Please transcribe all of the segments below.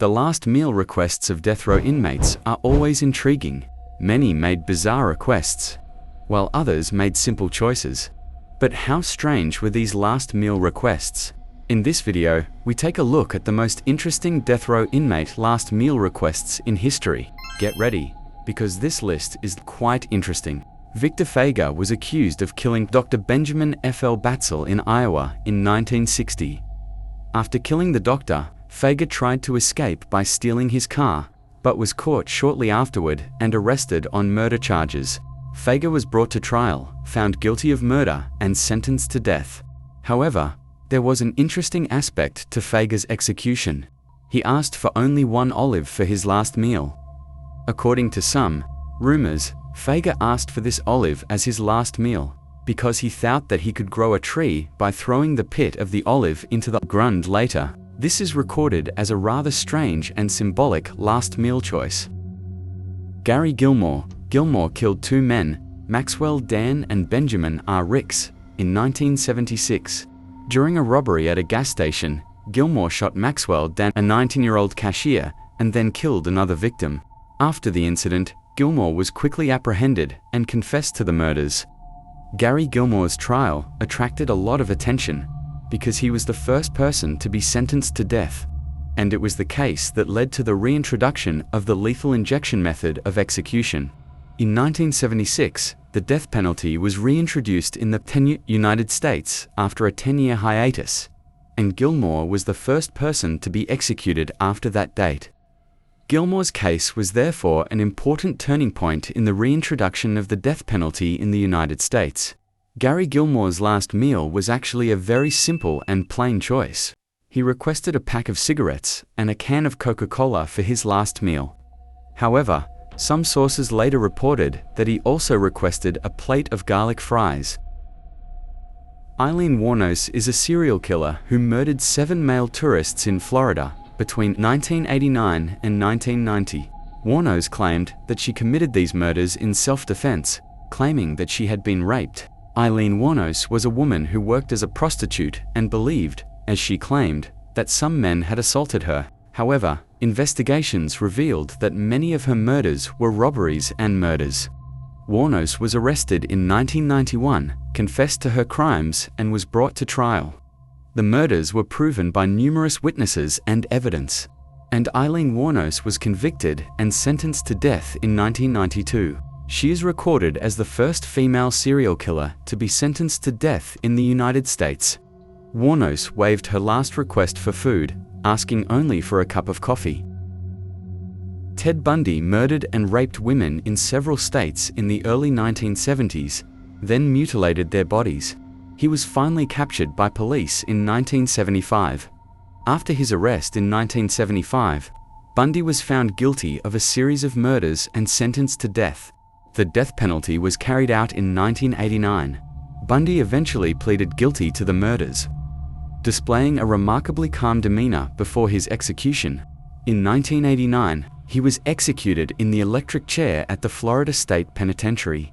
The last meal requests of death row inmates are always intriguing. Many made bizarre requests, while others made simple choices. But how strange were these last meal requests? In this video, we take a look at the most interesting death row inmate last meal requests in history. Get ready, because this list is quite interesting. Victor Fager was accused of killing Dr. Benjamin F.L. Batzel in Iowa in 1960. After killing the doctor, Fager tried to escape by stealing his car, but was caught shortly afterward and arrested on murder charges. Fager was brought to trial, found guilty of murder, and sentenced to death. However, there was an interesting aspect to Fager's execution. He asked for only one olive for his last meal. According to some rumors, Fager asked for this olive as his last meal because he thought that he could grow a tree by throwing the pit of the olive into the ground later. This is recorded as a rather strange and symbolic last meal choice. Gary Gilmore. Gilmore killed two men, Maxwell Dan and Benjamin R. Ricks, in 1976. During a robbery at a gas station, Gilmore shot Maxwell Dan, a 19-year-old cashier, and then killed another victim. After the incident, Gilmore was quickly apprehended and confessed to the murders. Gary Gilmore's trial attracted a lot of attention because he was the first person to be sentenced to death, and it was the case that led to the reintroduction of the lethal injection method of execution. In 1976, the death penalty was reintroduced in the United States after a 10-year hiatus, and Gilmore was the first person to be executed after that date. Gilmore's case was therefore an important turning point in the reintroduction of the death penalty in the United States. Gary Gilmore's last meal was actually a very simple and plain choice. He requested a pack of cigarettes and a can of Coca-Cola for his last meal. However, some sources later reported that he also requested a plate of garlic fries. Eileen Wuornos is a serial killer who murdered 7 male tourists in Florida between 1989 and 1990. Wuornos claimed that she committed these murders in self-defense, claiming that she had been raped. Eileen Wuornos was a woman who worked as a prostitute and believed, as she claimed, that some men had assaulted her. However, investigations revealed that many of her murders were robberies and murders. Wuornos was arrested in 1991, confessed to her crimes, and was brought to trial. The murders were proven by numerous witnesses and evidence, and Eileen Wuornos was convicted and sentenced to death in 1992. She is recorded as the first female serial killer to be sentenced to death in the United States. Wuornos waived her last request for food, asking only for a cup of coffee. Ted Bundy murdered and raped women in several states in the early 1970s, then mutilated their bodies. He was finally captured by police in 1975. After his arrest in 1975, Bundy was found guilty of a series of murders and sentenced to death. The death penalty was carried out in 1989. Bundy eventually pleaded guilty to the murders, displaying a remarkably calm demeanor before his execution. In 1989, he was executed in the electric chair at the Florida State Penitentiary.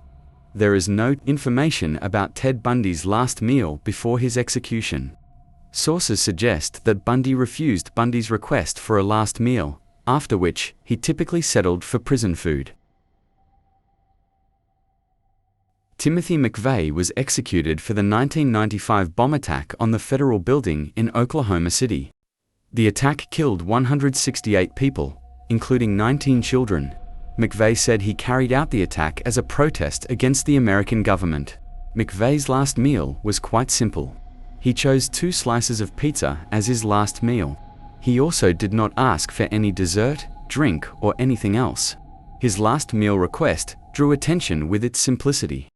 There is no information about Ted Bundy's last meal before his execution. Sources suggest that Bundy refused Bundy's request for a last meal, after which he typically settled for prison food. Timothy McVeigh was executed for the 1995 bomb attack on the federal building in Oklahoma City. The attack killed 168 people, including 19 children. McVeigh said he carried out the attack as a protest against the American government. McVeigh's last meal was quite simple. He chose 2 slices of pizza as his last meal. He also did not ask for any dessert, drink, or anything else. His last meal request drew attention with its simplicity.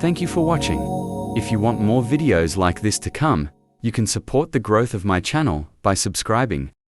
Thank you for watching. If you want more videos like this to come, you can support the growth of my channel by subscribing,